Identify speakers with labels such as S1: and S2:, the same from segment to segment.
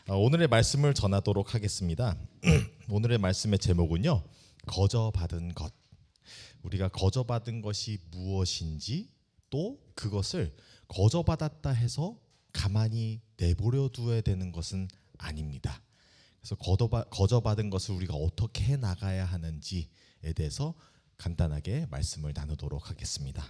S1: 오늘의 말씀을 전하도록 하겠습니다. 오늘의 말씀의 제목은요, 거저받은 것. 우리가 거저받은 것이 무엇인지, 또 그것을 거저받았다 해서 가만히 내버려 두어야 되는 것은 아닙니다. 그래서 거저받은 것을 우리가 어떻게 해 나가야 하는지에 대해서 간단하게 말씀을 나누도록 하겠습니다.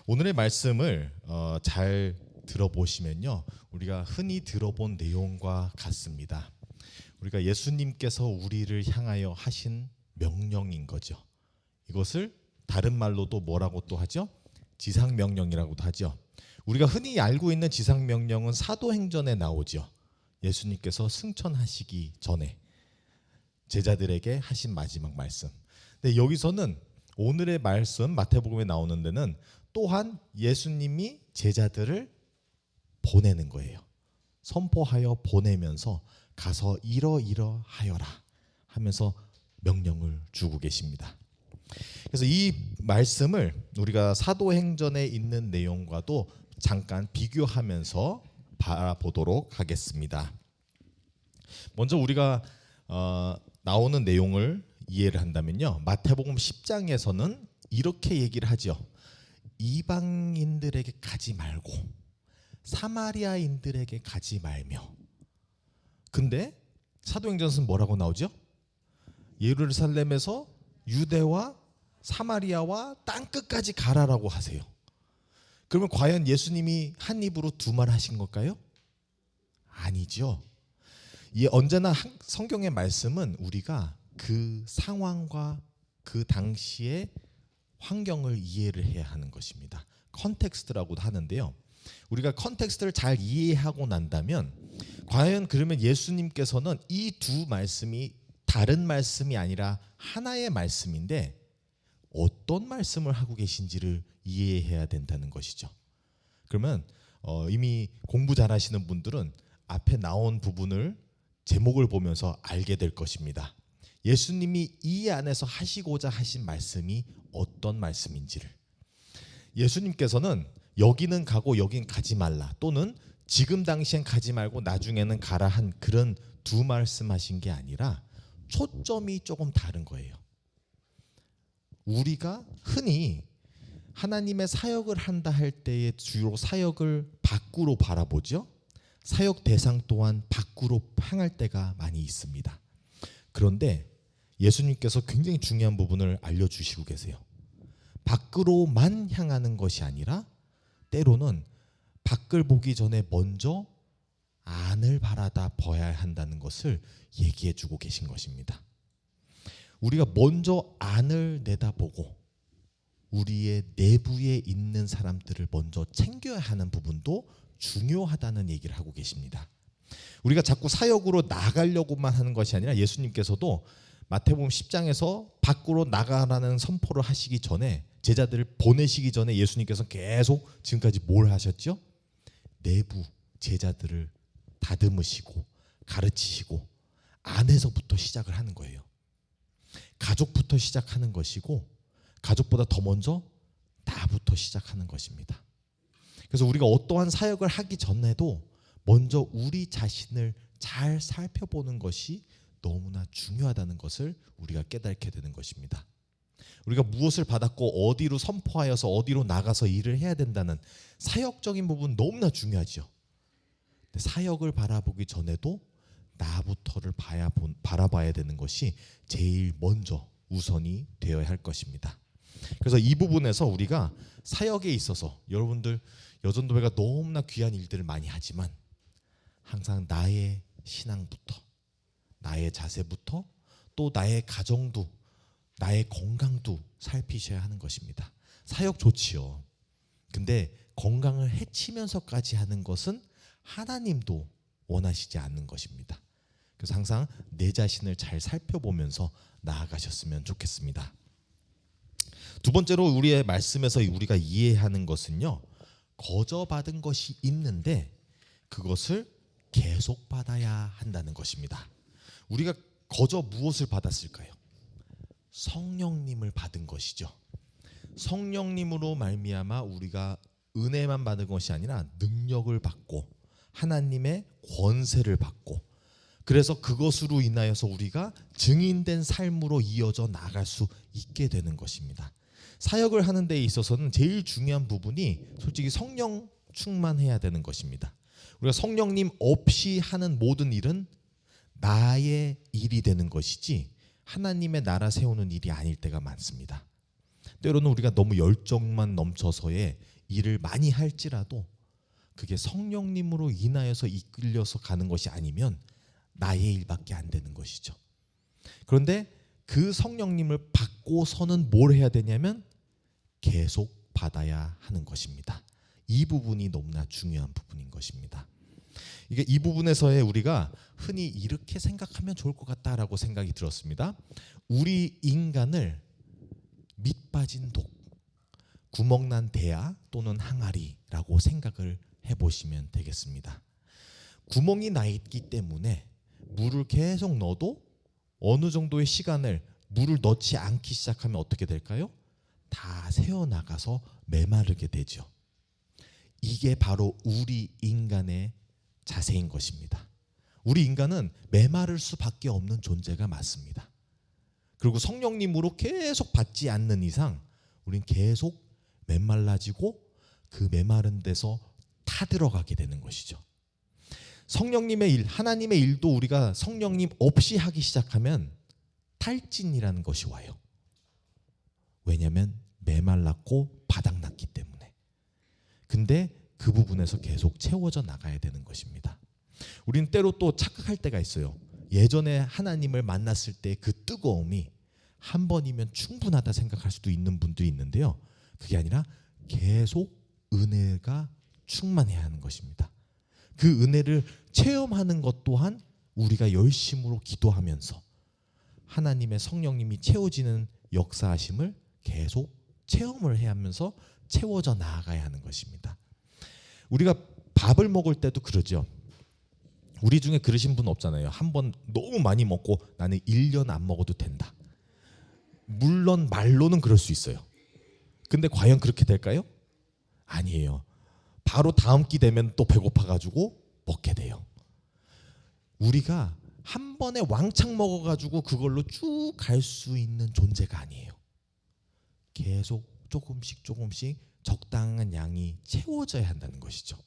S1: 오늘의 말씀을 잘 들어보시면요, 우리가 흔히 들어본 내용과 같습니다. 우리가 예수님께서 우리를 향하여 하신 명령인 거죠. 이것을 다른 말로도 뭐라고 또 하죠? 지상명령이라고도 하죠. 우리가 흔히 알고 있는 지상명령은 사도행전에 나오죠. 예수님께서 승천하시기 전에 제자들에게 하신 마지막 말씀. 근데 여기서는 오늘의 말씀 마태복음에 나오는 데는 또한 예수님이 제자들을 보내는 거예요. 선포하여 보내면서 가서 이러이러하여라 하면서 명령을 주고 계십니다. 그래서 이 말씀을 우리가 사도행전에 있는 내용과도 잠깐 비교하면서 바라보도록 하겠습니다. 먼저 우리가 나오는 내용을 이해를 한다면요, 마태복음 10장에서는 이렇게 얘기를 하죠. 이방인들에게 가지 말고 사마리아인들에게 가지 말며. 근데 사도행전에서는 뭐라고 나오죠? 예루살렘에서 유대와 사마리아와 땅끝까지 가라라고 하세요. 그러면 과연 예수님이 한 입으로 두 말 하신 걸까요? 아니죠. 언제나 성경의 말씀은 우리가 그 상황과 그 당시의 환경을 이해를 해야 하는 것입니다. 컨텍스트라고도 하는데요, 우리가 컨텍스트를 잘 이해하고 난다면 과연 그러면 예수님께서는 이 두 말씀이 다른 말씀이 아니라 하나의 말씀인데 어떤 말씀을 하고 계신지를 이해해야 된다는 것이죠. 그러면 이미 공부 잘하시는 분들은 앞에 나온 부분을 제목을 보면서 알게 될 것입니다. 예수님이 이 안에서 하시고자 하신 말씀이 어떤 말씀인지를. 예수님께서는 여기는 가고 여긴 가지 말라, 또는 지금 당시엔 가지 말고 나중에는 가라 한 그런 두 말씀하신 게 아니라 초점이 조금 다른 거예요. 우리가 흔히 하나님의 사역을 한다 할 때에 주로 사역을 밖으로 바라보죠. 사역 대상 또한 밖으로 향할 때가 많이 있습니다. 그런데 예수님께서 굉장히 중요한 부분을 알려주시고 계세요. 밖으로만 향하는 것이 아니라 때로는 밖을 보기 전에 먼저 안을 바라다 봐야 한다는 것을 얘기해 주고 계신 것입니다. 우리가 먼저 안을 내다보고 우리의 내부에 있는 사람들을 먼저 챙겨야 하는 부분도 중요하다는 얘기를 하고 계십니다. 우리가 자꾸 사역으로 나가려고만 하는 것이 아니라 예수님께서도 마태복음 10장에서 밖으로 나가라는 선포를 하시기 전에, 제자들을 보내시기 전에 예수님께서 계속 지금까지 뭘 하셨죠? 내부 제자들을 다듬으시고 가르치시고 안에서부터 시작을 하는 거예요. 가족부터 시작하는 것이고, 가족보다 더 먼저 나부터 시작하는 것입니다. 그래서 우리가 어떠한 사역을 하기 전에도 먼저 우리 자신을 잘 살펴보는 것이 너무나 중요하다는 것을 우리가 깨닫게 되는 것입니다. 우리가 무엇을 받았고 어디로 선포하여서 어디로 나가서 일을 해야 된다는 사역적인 부분 너무나 중요하죠. 근데 사역을 바라보기 전에도 나부터를 바라봐야 되는 것이 제일 먼저 우선이 되어야 할 것입니다. 그래서 이 부분에서 우리가 사역에 있어서 여러분들 여전도회가 너무나 귀한 일들을 많이 하지만 항상 나의 신앙부터, 나의 자세부터, 또 나의 가정도, 나의 건강도 살피셔야 하는 것입니다. 사역 좋지요. 근데 건강을 해치면서까지 하는 것은 하나님도 원하시지 않는 것입니다. 그래서 항상 내 자신을 잘 살펴보면서 나아가셨으면 좋겠습니다. 두 번째로 우리의 말씀에서 우리가 이해하는 것은요, 거저받은 것이 있는데 그것을 계속 받아야 한다는 것입니다. 우리가 거저 무엇을 받았을까요? 성령님을 받은 것이죠. 성령님으로 말미암아 우리가 은혜만 받은 것이 아니라 능력을 받고 하나님의 권세를 받고, 그래서 그것으로 인하여서 우리가 증인된 삶으로 이어져 나갈 수 있게 되는 것입니다. 사역을 하는 데 있어서는 제일 중요한 부분이 솔직히 성령 충만해야 되는 것입니다. 우리가 성령님 없이 하는 모든 일은 나의 일이 되는 것이지 하나님의 나라 세우는 일이 아닐 때가 많습니다. 때로는 우리가 너무 열정만 넘쳐서의 일을 많이 할지라도 그게 성령님으로 인하여서 이끌려서 가는 것이 아니면 나의 일밖에 안 되는 것이죠. 그런데 그 성령님을 받고서는 뭘 해야 되냐면 계속 받아야 하는 것입니다. 이 부분이 너무나 중요한 부분인 것입니다. 이게 이 부분에서의 우리가 흔히 이렇게 생각하면 좋을 것 같다라고 생각이 들었습니다. 우리 인간을 밑빠진 독, 구멍난 대야 또는 항아리라고 생각을 해보시면 되겠습니다. 구멍이 나 있기 때문에 물을 계속 넣어도 어느 정도의 시간을 물을 넣지 않기 시작하면 어떻게 될까요? 다 새어나가서 메마르게 되죠. 이게 바로 우리 인간의 자세인 것입니다. 우리 인간은 메마를 수밖에 없는 존재가 맞습니다. 그리고 성령님으로 계속 받지 않는 이상 우린 계속 메말라지고 그 메마른 데서 타들어가게 되는 것이죠. 성령님의 일, 하나님의 일도 우리가 성령님 없이 하기 시작하면 탈진이라는 것이 와요. 왜냐하면 메말랐고 바닥났기 때문에. 근데 그 부분에서 계속 채워져 나가야 되는 것입니다. 우리는 때로 또 착각할 때가 있어요. 예전에 하나님을 만났을 때 그 뜨거움이 한 번이면 충분하다 생각할 수도 있는 분들이 있는데요. 그게 아니라 계속 은혜가 충만해야 하는 것입니다. 그 은혜를 체험하는 것 또한 우리가 열심으로 기도하면서 하나님의 성령님이 채워지는 역사하심을 계속 체험을 해야 하면서 채워져 나아가야 하는 것입니다. 우리가 밥을 먹을 때도 그러죠. 우리 중에 그러신 분 없잖아요. 한 번 너무 많이 먹고 나는 1년 안 먹어도 된다. 물론 말로는 그럴 수 있어요. 근데 과연 그렇게 될까요? 아니에요. 바로 다음 끼 되면 또 배고파가지고 먹게 돼요. 우리가 한 번에 왕창 먹어가지고 그걸로 쭉 갈 수 있는 존재가 아니에요. 계속 조금씩 조금씩 적당한 양이 채워져야 한다는 것이죠.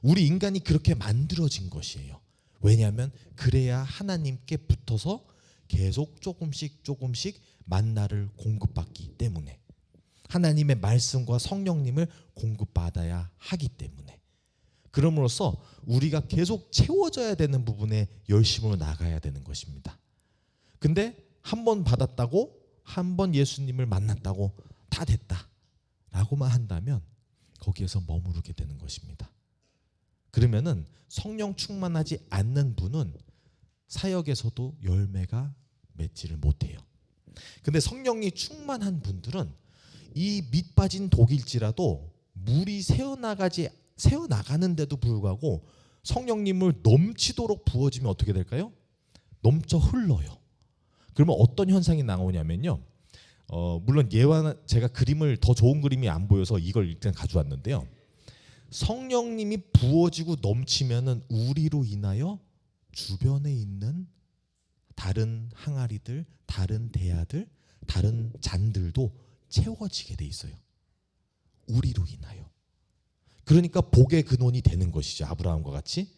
S1: 우리 인간이 그렇게 만들어진 것이에요. 왜냐하면 그래야 하나님께 붙어서 계속 조금씩 조금씩 만나를 공급받기 때문에, 하나님의 말씀과 성령님을 공급받아야 하기 때문에, 그럼으로써 우리가 계속 채워져야 되는 부분에 열심으로 나가야 되는 것입니다. 근데 한 번 받았다고, 한 번 예수님을 만났다고 다 됐다 라고만 한다면 거기에서 머무르게 되는 것입니다. 그러면은 성령 충만하지 않는 분은 사역에서도 열매가 맺지를 못해요. 근데 성령이 충만한 분들은 이 밑빠진 독일지라도 물이 새어나가는데도 불구하고 성령님을 넘치도록 부어지면 어떻게 될까요? 넘쳐 흘러요. 그러면 어떤 현상이 나오냐면요. 물론 제가 그림을 더 좋은 그림이 안 보여서 이걸 일단 가져왔는데요. 성령님이 부어지고 넘치면은 우리로 인하여 주변에 있는 다른 항아리들, 다른 대야들, 다른 잔들도 채워지게 돼 있어요. 우리로 인하여. 그러니까 복의 근원이 되는 것이죠. 아브라함과 같이.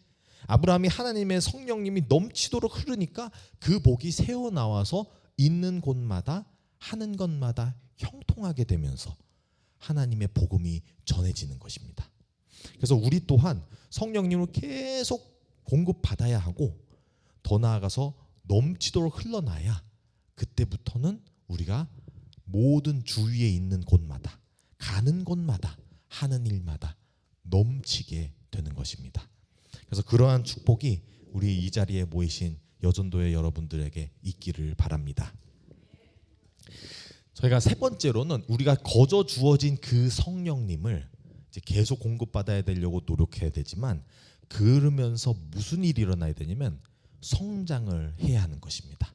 S1: 아브라함이 하나님의 성령님이 넘치도록 흐르니까 그 복이 새어나와서 있는 곳마다 하는 것마다 형통하게 되면서 하나님의 복음이 전해지는 것입니다. 그래서 우리 또한 성령님을 계속 공급받아야 하고 더 나아가서 넘치도록 흘러나야 그때부터는 우리가 모든 주위에 있는 곳마다, 가는 곳마다, 하는 일마다 넘치게 되는 것입니다. 그래서 그러한 축복이 우리 이 자리에 모이신 여전도의 여러분들에게 있기를 바랍니다. 저희가 세 번째로는 우리가 거저 주어진 그 성령님을 이제 계속 공급받아야 되려고 노력해야 되지만, 그러면서 무슨 일이 일어나야 되냐면 성장을 해야 하는 것입니다.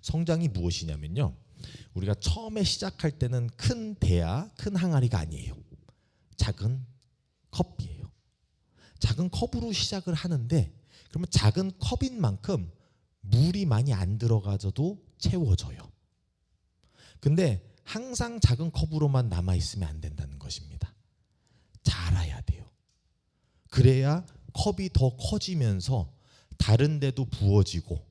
S1: 성장이 무엇이냐면요, 우리가 처음에 시작할 때는 큰 대야, 큰 항아리가 아니에요. 작은 컵이에요. 작은 컵으로 시작을 하는데 그러면 작은 컵인 만큼 물이 많이 안 들어가져도 채워져요. 근데 항상 작은 컵으로만 남아있으면 안 된다는 것입니다. 자라야 돼요. 그래야 컵이 더 커지면서 다른 데도 부어지고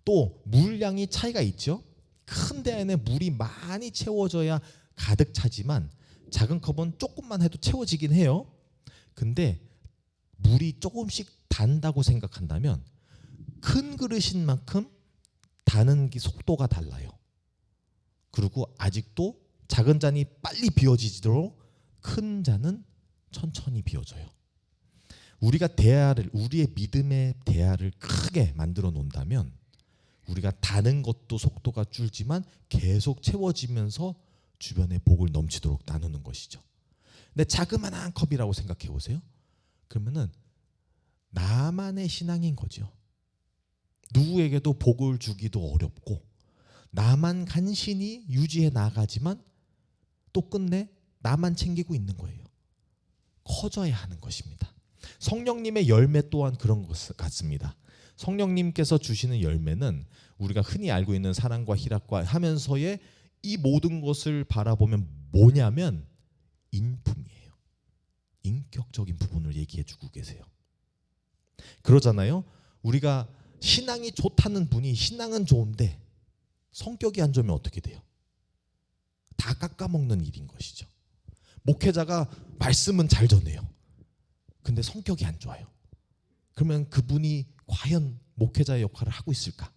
S1: 또 물량이 차이가 있죠. 큰 데 안에 물이 많이 채워져야 가득 차지만 작은 컵은 조금만 해도 채워지긴 해요. 근데 물이 조금씩 단다고 생각한다면 큰 그릇인 만큼 다는 속도가 달라요. 그리고 아직도 작은 잔이 빨리 비워지도록 큰 잔은 천천히 비워져요. 우리가 우리의 믿음의 대야를 크게 만들어 놓는다면 우리가 다는 것도 속도가 줄지만 계속 채워지면서 주변에 복을 넘치도록 나누는 것이죠. 근데 자그마한 컵이라고 생각해 보세요. 그러면은 나만의 신앙인 거죠. 누구에게도 복을 주기도 어렵고 나만 간신히 유지해 나가지만 또 끝내 나만 챙기고 있는 거예요. 커져야 하는 것입니다. 성령님의 열매 또한 그런 것 같습니다. 성령님께서 주시는 열매는 우리가 흔히 알고 있는 사랑과 희락과 하면서의 이 모든 것을 바라보면 뭐냐면 인품이에요. 인격적인 부분을 얘기해 주고 계세요. 그러잖아요. 우리가 신앙이 좋다는 분이 신앙은 좋은데 성격이 안 좋으면 어떻게 돼요? 다 깎아먹는 일인 것이죠. 목회자가 말씀은 잘 전해요. 근데 성격이 안 좋아요. 그러면 그분이 과연 목회자의 역할을 하고 있을까?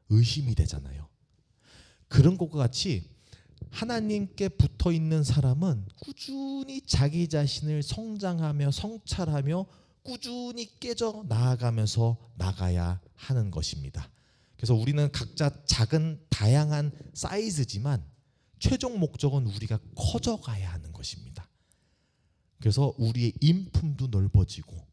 S1: 의심이 되잖아요. 그런 것과 같이 하나님께 붙어 있는 사람은 꾸준히 자기 자신을 성장하며 성찰하며 꾸준히 깨져 나아가면서 나가야 하는 것입니다. 그래서 우리는 각자 작은 다양한 사이즈지만 최종 목적은 우리가 커져가야 하는 것입니다. 그래서 우리의 인품도 넓어지고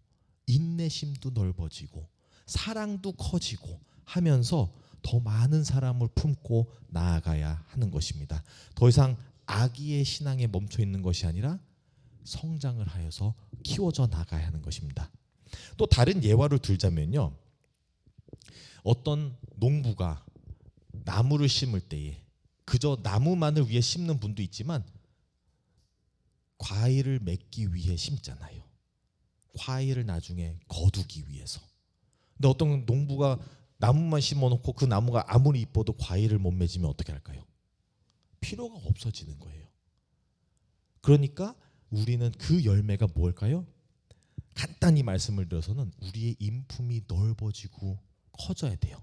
S1: 인내심도 넓어지고 사랑도 커지고 하면서 더 많은 사람을 품고 나아가야 하는 것입니다. 더 이상 아기의 신앙에 멈춰 있는 것이 아니라 성장을 하여서 키워져 나가야 하는 것입니다. 또 다른 예화를 들자면요. 어떤 농부가 나무를 심을 때에 그저 나무만을 위해 심는 분도 있지만 과일을 맺기 위해 심잖아요. 과일을 나중에 거두기 위해서. 근데 어떤 농부가 나무만 심어놓고 그 나무가 아무리 이뻐도 과일을 못 맺으면 어떻게 할까요? 필요가 없어지는 거예요. 그러니까 우리는 그 열매가 뭘까요? 간단히 말씀을 드려서는 우리의 인품이 넓어지고 커져야 돼요.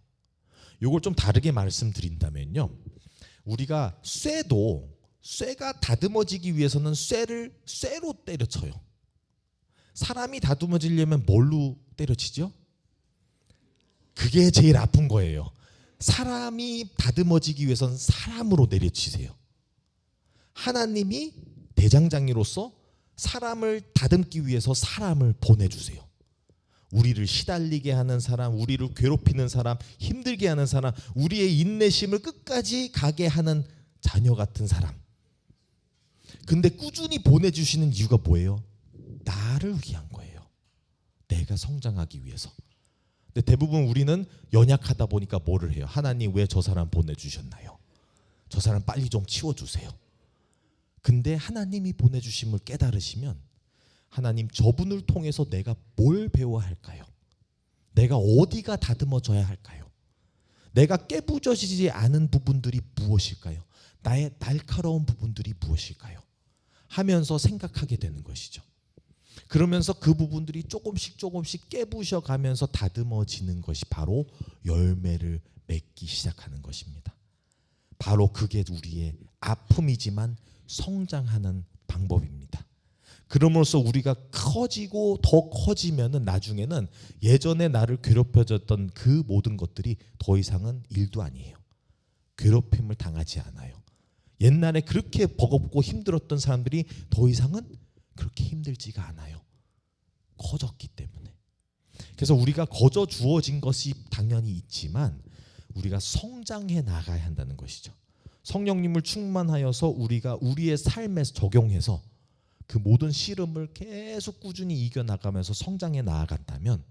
S1: 이걸 좀 다르게 말씀드린다면요. 우리가 쇠가 다듬어지기 위해서는 쇠로 때려쳐요. 사람이 다듬어지려면 뭘로 때려치죠? 그게 제일 아픈 거예요. 사람이 다듬어지기 위해서는 사람으로 내려치세요. 하나님이 대장장이로서 사람을 다듬기 위해서 사람을 보내주세요. 우리를 시달리게 하는 사람, 우리를 괴롭히는 사람, 힘들게 하는 사람, 우리의 인내심을 끝까지 가게 하는 자녀 같은 사람. 근데 꾸준히 보내주시는 이유가 뭐예요? 나를 위한 거예요. 내가 성장하기 위해서. 근데 대부분 우리는 연약하다 보니까 뭐를 해요? 하나님 왜 저 사람 보내주셨나요? 저 사람 빨리 좀 치워주세요. 근데 하나님이 보내주심을 깨달으시면 하나님 저분을 통해서 내가 뭘 배워야 할까요? 내가 어디가 다듬어져야 할까요? 내가 깨부져지지 않은 부분들이 무엇일까요? 나의 날카로운 부분들이 무엇일까요? 하면서 생각하게 되는 것이죠. 그러면서 그 부분들이 조금씩 깨부셔 가면서 다듬어지는 것이 바로 열매를 맺기 시작하는 것입니다. 바로 그게 우리의 아픔이지만 성장하는 방법입니다. 그럼으로써 우리가 커지고 더 커지면은 나중에는 예전에 나를 괴롭혀줬던 그 모든 것들이 더 이상은 일도 아니에요. 괴롭힘을 당하지 않아요. 옛날에 그렇게 버겁고 힘들었던 사람들이 더 이상은 그렇게 힘들지가 않아요. 커졌기 때문에. 그래서 우리가 거저 주어진 것이 당연히 있지만 우리가 성장해 나가야 한다는 것이죠. 성령님을 충만하여서 우리가 우리의 삶에 적용해서 그 모든 씨름을 계속 꾸준히 이겨나가면서 성장해 나아간다면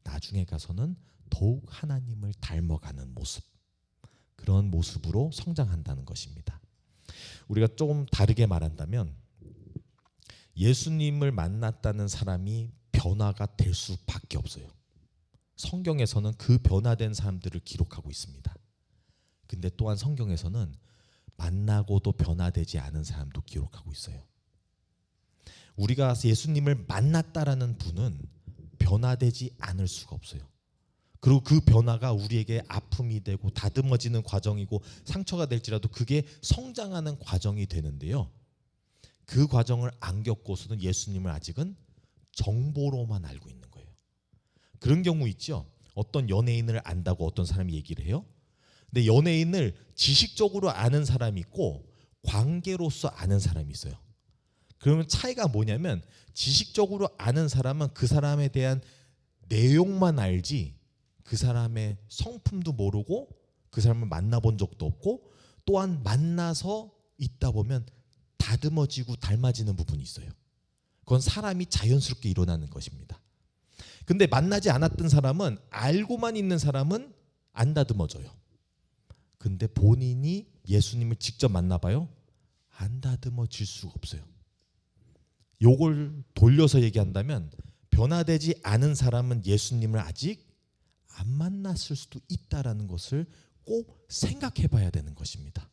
S1: 나중에 가서는 더욱 하나님을 닮아가는 모습, 그런 모습으로 성장한다는 것입니다. 우리가 조금 다르게 말한다면 예수님을 만났다는 사람이 변화가 될 수밖에 없어요. 성경에서는 그 변화된 사람들을 기록하고 있습니다. 근데 또한 성경에서는 만나고도 변화되지 않은 사람도 기록하고 있어요. 우리가 예수님을 만났다라는 분은 변화되지 않을 수가 없어요. 그리고 그 변화가 우리에게 아픔이 되고 다듬어지는 과정이고 상처가 될지라도 그게 성장하는 과정이 되는데요. 그 과정을 안 겪고서는 예수님을 아직은 정보로만 알고 있는 거예요. 그런 경우 있죠. 어떤 연예인을 안다고 어떤 사람이 얘기를 해요. 근데 연예인을 지식적으로 아는 사람이 있고 관계로서 아는 사람이 있어요. 그러면 차이가 뭐냐면 지식적으로 아는 사람은 그 사람에 대한 내용만 알지 그 사람의 성품도 모르고 그 사람을 만나본 적도 없고 또한 만나서 있다 보면 다듬어지고 닮아지는 부분이 있어요. 그건 사람이 자연스럽게 일어나는 것입니다. 근데 만나지 않았던 사람은 알고만 있는 사람은 안 다듬어져요. 근데 본인이 예수님을 직접 만나봐요. 안 다듬어질 수가 없어요. 요걸 돌려서 얘기한다면 변화되지 않은 사람은 예수님을 아직 안 만났을 수도 있다라는 것을 꼭 생각해 봐야 되는 것입니다.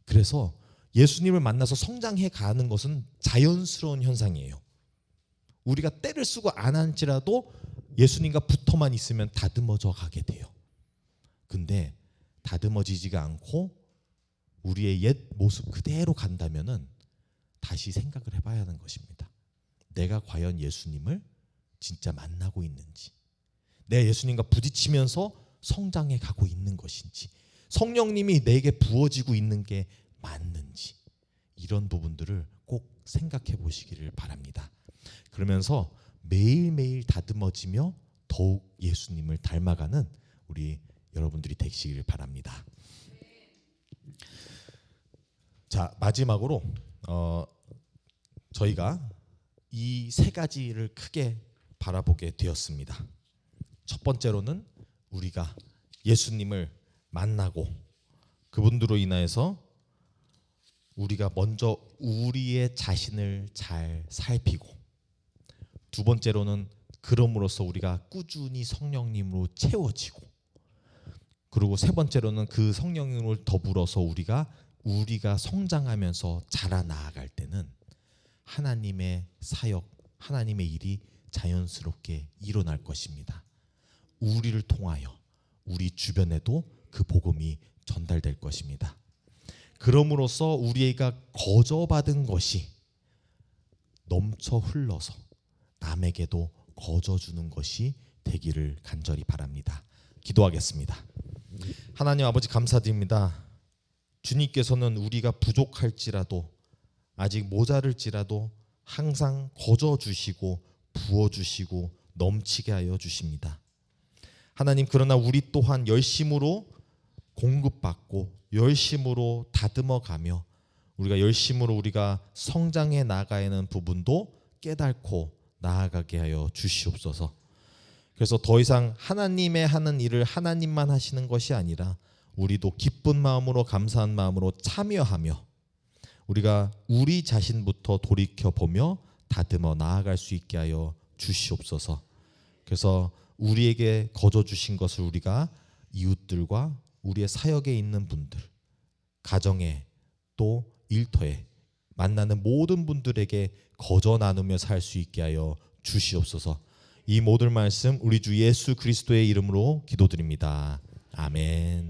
S1: 그래서 예수님을 만나서 성장해 가는 것은 자연스러운 현상이에요. 우리가 때를 쓰고 안 할지라도 예수님과 붙어만 있으면 다듬어져 가게 돼요. 근데 다듬어지지가 않고 우리의 옛 모습 그대로 간다면은 다시 생각을 해봐야 하는 것입니다. 내가 과연 예수님을 진짜 만나고 있는지, 내가 예수님과 부딪히면서 성장해 가고 있는 것인지, 성령님이 내게 부어지고 있는 게 맞는지, 이런 부분들을 꼭 생각해 보시기를 바랍니다. 그러면서 매일매일 다듬어지며 더욱 예수님을 닮아가는 우리 여러분들이 되시길 바랍니다. 자, 마지막으로 저희가 이 세 가지를 크게 바라보게 되었습니다. 첫 번째로는 우리가 예수님을 만나고 그분들로 인하여서 우리가 먼저 우리의 자신을 잘 살피고, 두 번째로는 그럼으로써 우리가 꾸준히 성령님으로 채워지고, 그리고 세 번째로는 그 성령님을 더불어서 우리가 성장하면서 자라나아갈 때는 하나님의 사역, 하나님의 일이 자연스럽게 일어날 것입니다. 우리를 통하여 우리 주변에도 그 복음이 전달될 것입니다. 그럼으로써 우리가 거저받은 것이 넘쳐 흘러서 남에게도 거저주는 것이 되기를 간절히 바랍니다. 기도하겠습니다. 하나님 아버지, 감사드립니다. 주님께서는 우리가 부족할지라도, 아직 모자랄지라도 항상 거저주시고 부어주시고 넘치게 하여 주십니다. 하나님, 그러나 우리 또한 열심으로 공급받고 열심으로 다듬어가며 우리가 열심으로 우리가 성장해 나가야 하는 부분도 깨닫고 나아가게 하여 주시옵소서. 그래서 더 이상 하나님의 하는 일을 하나님만 하시는 것이 아니라 우리도 기쁜 마음으로, 감사한 마음으로 참여하며 우리가 우리 자신부터 돌이켜보며 다듬어 나아갈 수 있게 하여 주시옵소서. 그래서 우리에게 거저 주신 것을 우리가 이웃들과 우리의 사역에 있는 분들, 가정에 또 일터에 만나는 모든 분들에게 거저 나누며 살 수 있게 하여 주시옵소서. 이 모든 말씀 우리 주 예수 그리스도의 이름으로 기도드립니다. 아멘.